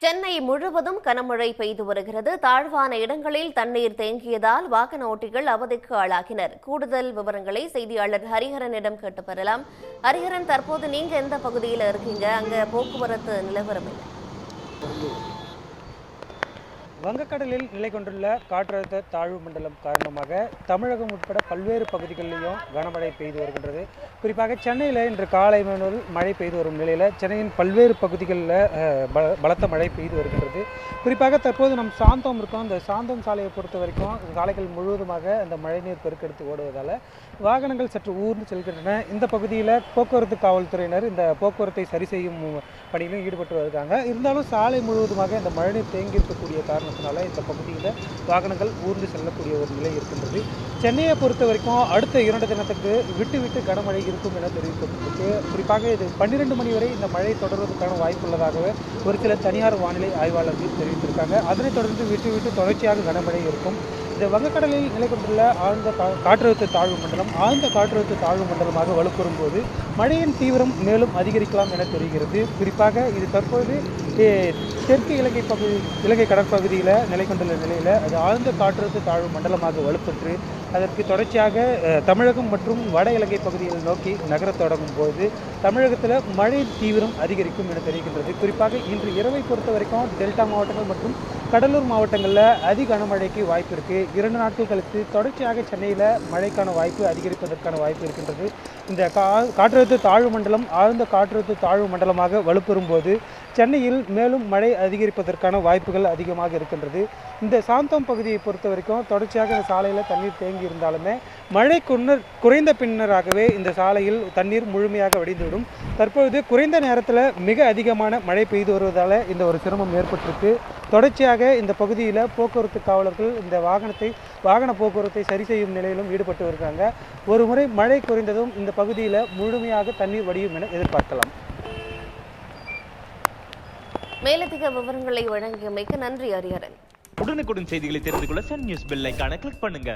சென்னை முழுவதும் கனமழை பெய்து வருகிறது. தாழ்வான இடங்களில் தண்ணீர் தேங்கியதால் வாகன ஓட்டிகள் அவதிக்கு ஆளாகினர். கூடுதல் விவரங்களை செய்தியாளர் ஹரிஹரனிடம் கேட்டு பெறலாம். ஹரிஹரன், தற்போது நீங்க எந்த பகுதியில் இருக்கீங்க? அங்க போக்குவரத்து நிலவரம் என்ன? வங்கக்கடலில் நிலை கொண்டுள்ள காற்றழுத்த தாழ்வு மண்டலம் காரணமாக தமிழகம் உட்பட பல்வேறு பகுதிகளிலும் கனமழை பெய்து வருகின்றது. குறிப்பாக சென்னையில் இன்று காலை முதல் மழை பெய்து வரும் நிலையில் சென்னையின் பல்வேறு பகுதிகளில் பலத்த மழை பெய்து வருகின்றது. குறிப்பாக தற்போது நம் சாந்தோம் இருக்கோம். இந்த சாந்தோம் சாலையை பொறுத்த வரைக்கும் சாலைகள் முழுவதுமாக அந்த மழைநீர் பெருக்கெடுத்து ஓடுவதால் வாகனங்கள் சற்று ஊர்ந்து செல்கின்றன. இந்த பகுதியில் போக்குவரத்து காவல்துறையினர் இந்த போக்குவரத்தை சரி செய்யும் பணியிலும் ஈடுபட்டு வருகிறாங்க. இருந்தாலும் சாலை முழுவதுமாக இந்த மழைநீர் தேங்கி இருக்கக்கூடிய காரணத்தினால இந்த பகுதியில் வாகனங்கள் ஊர்ந்து செல்லக்கூடிய ஒரு நிலை இருக்கின்றது. சென்னையை பொறுத்த வரைக்கும் அடுத்த 2 தினத்துக்கு விட்டு விட்டு கனமழை இருக்கும் என தெரிவிக்கப்பட்டிருக்கு. குறிப்பாக இது 12 மணி வரை இந்த மழை தொடர்வதற்கான வாய்ப்பு உள்ளதாகவே ஒரு சில தனியார் வானிலை ஆய்வாளர்கள் தெரிவித்திருக்காங்க. அதனைத் தொடர்ந்து விட்டு விட்டு தொடர்ச்சியாக கனமழை இருக்கும். இந்த வங்கக்கடலில் நிலை கொண்டுள்ள ஆழ்ந்த காற்றழுத்த தாழ்வு மண்டலம் காற்றழுத்த தாழ்வு மண்டலமாக வலுப்பெறும் போது மழையின் தீவிரம் மேலும் அதிகரிக்கலாம் என தெரிகிறது. குறிப்பாக இது தற்போது தெற்கு இலங்கை கடற்பகுதியில் நிலை கொண்டுள்ள நிலையில் அது ஆழ்ந்த காற்றழுத்த தாழ்வு மண்டலமாக வலுப்பெற்று அதற்கு தொடர்ச்சியாக தமிழகம் மற்றும் வட இலங்கை பகுதிகளை நோக்கி நகரத் தொடங்கும் போது தமிழகத்தில் மழை தீவிரம் அதிகரிக்கும் என தெரிகின்றது. குறிப்பாக இன்று இரவை பொறுத்த வரைக்கும் டெல்டா மாவட்டங்கள் மற்றும் கடலூர் மாவட்டங்களில் அதிக கனமழைக்கு வாய்ப்பு இருக்குது. 2 நாட்கள் கழித்து தொடர்ச்சியாக சென்னையில் மழைக்கான வாய்ப்பு அதிகரிப்பதற்கான வாய்ப்பு இருக்கின்றது. இந்த காற்றழுத்த தாழ்வு மண்டலம் ஆழ்ந்த காற்றழுத்த தாழ்வு மண்டலமாக வலுப்பெறும் போது சென்னையில் மேலும் மழை அதிகரிப்பதற்கான வாய்ப்புகள் அதிகமாக இருக்கின்றது. இந்த சாந்தோம் பகுதியை பொறுத்த வரைக்கும் தொடர்ச்சியாக இந்த சாலையில் தண்ணீர் தேங்கி இருந்தாலுமே மழை குறைந்த பின்னராகவே இந்த சாலையில் தண்ணீர் முழுமையாக வடிந்துவிடும். தற்பொழுது குறைந்த நேரத்தில் மிக அதிகமான மழை பெய்து வருவதால் இந்த ஒரு சிரமம் ஏற்பட்டிருக்கு. தொடர்ச்சியாக இந்த பகுதியில் போக்குவரத்து காவலர்கள் இந்த வாகன போக்குவரத்தை சரி செய்யும் நிலையிலும் ஈடுபட்டு வருகிறாங்க. ஒரு முறை மழை குறைந்ததும் இந்த பகுதியில் முழுமையாக தண்ணீர் வடியும் என எதிர்பார்க்கலாம். மேலதிக விவரங்களை வழங்கியமைக்கு நன்றி ஹரிஹரன். உடனுக்குடன் செய்திகளை தெரிந்து கொள்ள சன் நியூஸ் பெல் ஐகானை கிளிக் பண்ணுங்க.